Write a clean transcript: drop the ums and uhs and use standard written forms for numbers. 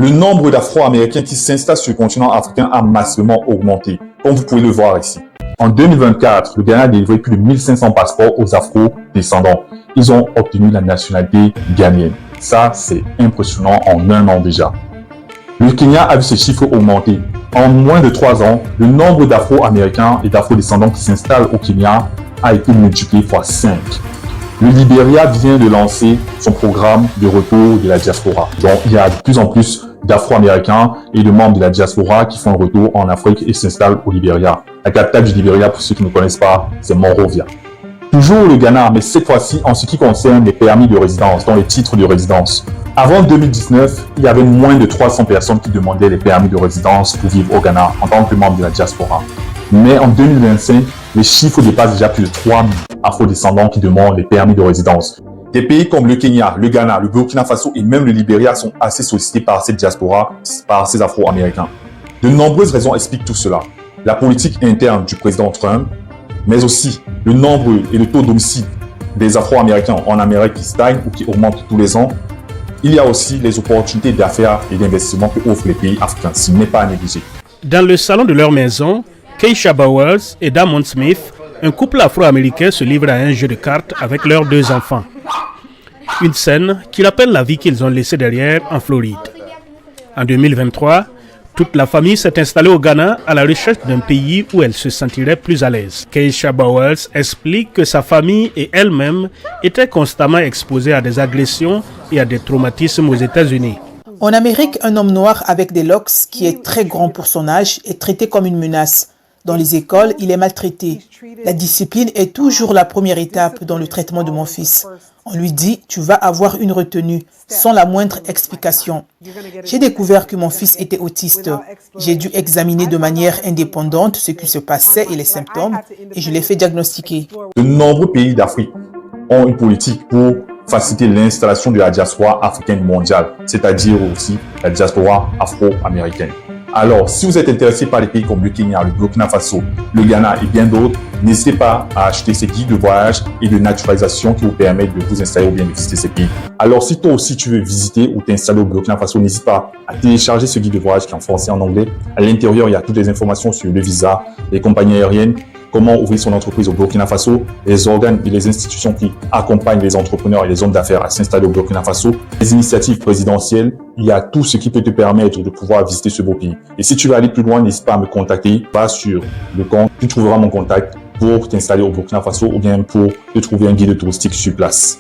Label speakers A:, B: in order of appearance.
A: Le nombre d'Afro-Américains qui s'installent sur le continent africain a massivement augmenté, comme vous pouvez le voir ici. En 2024, le Ghana a délivré plus de 1500 passeports aux Afro-descendants. Ils ont obtenu la nationalité ghanéenne. Ça, c'est impressionnant en un an déjà. Le Kenya a vu ses chiffres augmenter. En moins de 3 ans, le nombre d'Afro-Américains et d'Afro-descendants qui s'installent au Kenya a été multiplié par 5. Le Libéria vient de lancer son programme de retour de la diaspora. Donc, il y a de plus en plus d'Afro-Américains et de membres de la diaspora qui font un retour en Afrique et s'installent au Libéria. La capitale du Libéria, pour ceux qui ne connaissent pas, c'est Monrovia. Toujours le Ghana, mais cette fois-ci en ce qui concerne les permis de résidence, donc les titres de résidence. Avant 2019, il y avait moins de 300 personnes qui demandaient les permis de résidence pour vivre au Ghana en tant que membre de la diaspora. Mais en 2025, les chiffres dépassent déjà plus de 3000 afro-descendants qui demandent les permis de résidence. Des pays comme le Kenya, le Ghana, le Burkina Faso et même le Libéria sont assez sollicités par cette diaspora, par ces Afro-Américains. De nombreuses raisons expliquent tout cela. La politique interne du président Trump, mais aussi le nombre et le taux d'homicide des Afro-Américains en Amérique qui stagne ou qui augmente tous les ans. Il y a aussi les opportunités d'affaires et d'investissement que offrent les pays africains, ce n'est pas à négliger.
B: Dans le salon de leur maison, Keisha Bowers et Damon Smith, un couple afro-américain se livre à un jeu de cartes avec leurs 2 enfants. Une scène qui rappelle la vie qu'ils ont laissée derrière en Floride. En 2023, toute la famille s'est installée au Ghana à la recherche d'un pays où elle se sentirait plus à l'aise. Keisha Bowers explique que sa famille et elle-même étaient constamment exposées à des agressions et à des traumatismes aux États-Unis.
C: En Amérique, un homme noir avec des locks qui est très grand pour son âge est traité comme une menace. Dans les écoles, il est maltraité. La discipline est toujours la première étape dans le traitement de mon fils. On lui dit « tu vas avoir une retenue » sans la moindre explication. J'ai découvert que mon fils était autiste. J'ai dû examiner de manière indépendante ce qui se passait et les symptômes et je l'ai fait diagnostiquer.
A: De nombreux pays d'Afrique ont une politique pour faciliter l'installation de la diaspora africaine mondiale, c'est-à-dire aussi la diaspora afro-américaine. Alors, si vous êtes intéressé par les pays comme le Kenya, le Burkina Faso, le Ghana et bien d'autres, n'hésitez pas à acheter ces guides de voyage et de naturalisation qui vous permettent de vous installer ou bien de visiter ces pays. Alors, si toi aussi tu veux visiter ou t'installer au Burkina Faso, n'hésite pas à télécharger ce guide de voyage qui est en français et en anglais. À l'intérieur, il y a toutes les informations sur le visa, les compagnies aériennes, comment ouvrir son entreprise au Burkina Faso, les organes et les institutions qui accompagnent les entrepreneurs et les hommes d'affaires à s'installer au Burkina Faso, les initiatives présidentielles, il y a tout ce qui peut te permettre de pouvoir visiter ce beau pays. Et si tu veux aller plus loin, n'hésite pas à me contacter. Va sur le compte, tu trouveras mon contact pour t'installer au Burkina Faso ou bien pour te trouver un guide touristique sur place.